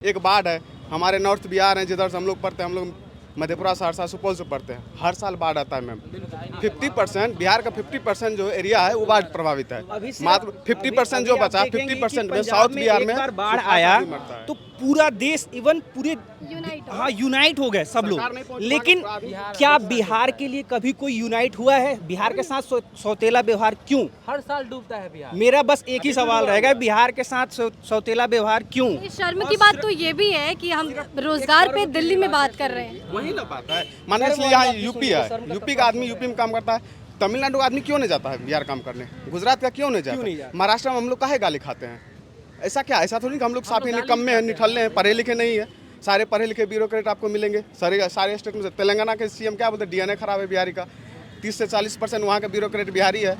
एक बाढ़ है, हमारे नॉर्थ बिहार हैं जिधर से हम लोग पढ़ते हैं, हम लोग मधेपुरा, सहरसा, सुपौल से पढ़ते हैं। हर साल बाढ़ आता है मैम। 50% बिहार का 50% जो एरिया है वो बाढ़ प्रभावित है। मात्र 50% जो बचा, 50% में साउथ बिहार में बाढ़ आया तो तो पूरा देश इवन पूरे यूनाइट हो गए सब लोग। लेकिन क्या बिहार के लिए कभी कोई यूनाइट हुआ है? बिहार के साथ सौतेला व्यवहार क्यों? हर साल डूबता है बिहार। मेरा बस एक ही सवाल रहेगा, बिहार के साथ सौतेला व्यवहार क्यों? शर्म की बात तो ये भी है कि हम रोजगार पे दिल्ली में बात कर रहे हैं। वही ना बात है। मान लीजिए यहाँ यूपी है, यूपी का आदमी यूपी में काम करता है, तमिलनाडु का आदमी क्यों नहीं जाता है बिहार काम करने? गुजरात का क्यों नहीं जाता? महाराष्ट्र में हम लोग काहे गाली खाते हैं? ऐसा क्या? ऐसा थोड़ी कि हम लोग साफी निकम्मे हैं, निठल्ले हैं, पढ़े लिखे नहीं है। सारे पढ़े लिखे ब्यूरोक्रेट आपको मिलेंगे सारे स्टेट में। तेलंगाना के सीएम क्या बोलते हैं? डीएनए खराब है बिहारी का। 30 से 40% वहाँ का ब्यूरोक्रेट बिहारी है।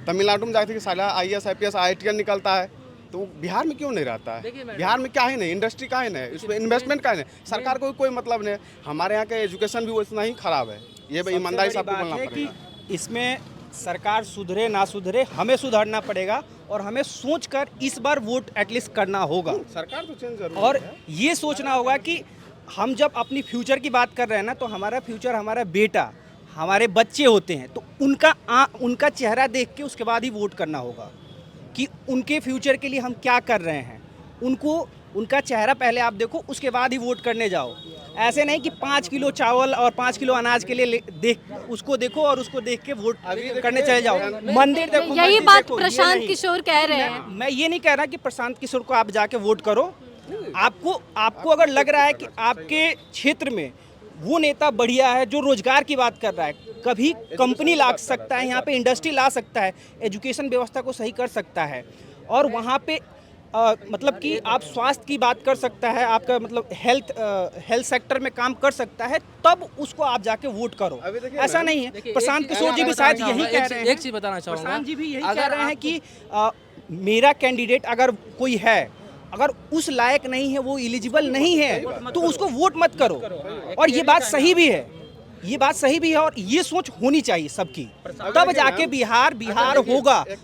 तमिलनाडु में जाके साला IAS IPS IITian निकलता है, तो बिहार में क्यों नहीं रहता है? बिहार में क्या है नहीं, इंडस्ट्री का है नहीं, इसमें इन्वेस्टमेंट का है नहीं, सरकार को कोई मतलब नहीं है। हमारे यहाँ के एजुकेशन भी उतना ही खराब है। ये ईमानदारी से आपको बोलना पड़ेगा। इसमें सरकार सुधरे ना सुधरे, हमें सुधरना पड़ेगा और हमें सोचकर इस बार वोट एटलीस्ट करना होगा। सरकार तो चेंज जरूर और ये सोचना होगा कि हम जब अपनी फ्यूचर की बात कर रहे हैं ना, तो हमारा फ्यूचर हमारा बेटा, हमारे बच्चे होते हैं, तो उनका चेहरा देख के उसके बाद ही वोट करना होगा कि उनके फ्यूचर के लिए हम क्या कर रहे हैं। उनका चेहरा पहले आप देखो, उसके बाद ही वोट करने जाओ। ऐसे नहीं कि 5 किलो चावल और 5 किलो अनाज के लिए उसको देखो और उसको देख के वोट करने चले जाओ। मंदिर देखो, यही मस्जिद बात देखो, प्रशांत किशोर कह रहे हैं। मैं ये नहीं कह रहा कि प्रशांत किशोर को आप जाके वोट करो। आपको अगर लग रहा है कि आपके क्षेत्र में वो नेता बढ़िया है जो रोजगार की बात कर रहा है, कभी कंपनी ला सकता है, यहाँ पे इंडस्ट्री ला सकता है, एजुकेशन व्यवस्था को सही कर सकता है, और वहाँ पे मतलब कि आप स्वास्थ्य की बात कर सकता है, आपका मतलब हेल्थ सेक्टर में काम कर सकता है, तब उसको आप जाके वोट करो। ऐसा नहीं है। प्रशांत किशोर जी भी शायद यही कह रहे हैं। एक चीज बताना चाहूँगा, प्रशांत जी भी यही कह रहे हैं कि मेरा कैंडिडेट अगर कोई है, अगर उस लायक नहीं है, वो एलिजिबल नहीं है, तो उसको वोट मत करो। और ये बात सही भी है, ये बात सही भी है, और ये सोच होनी चाहिए सबकी, तब जाके बिहार होगा।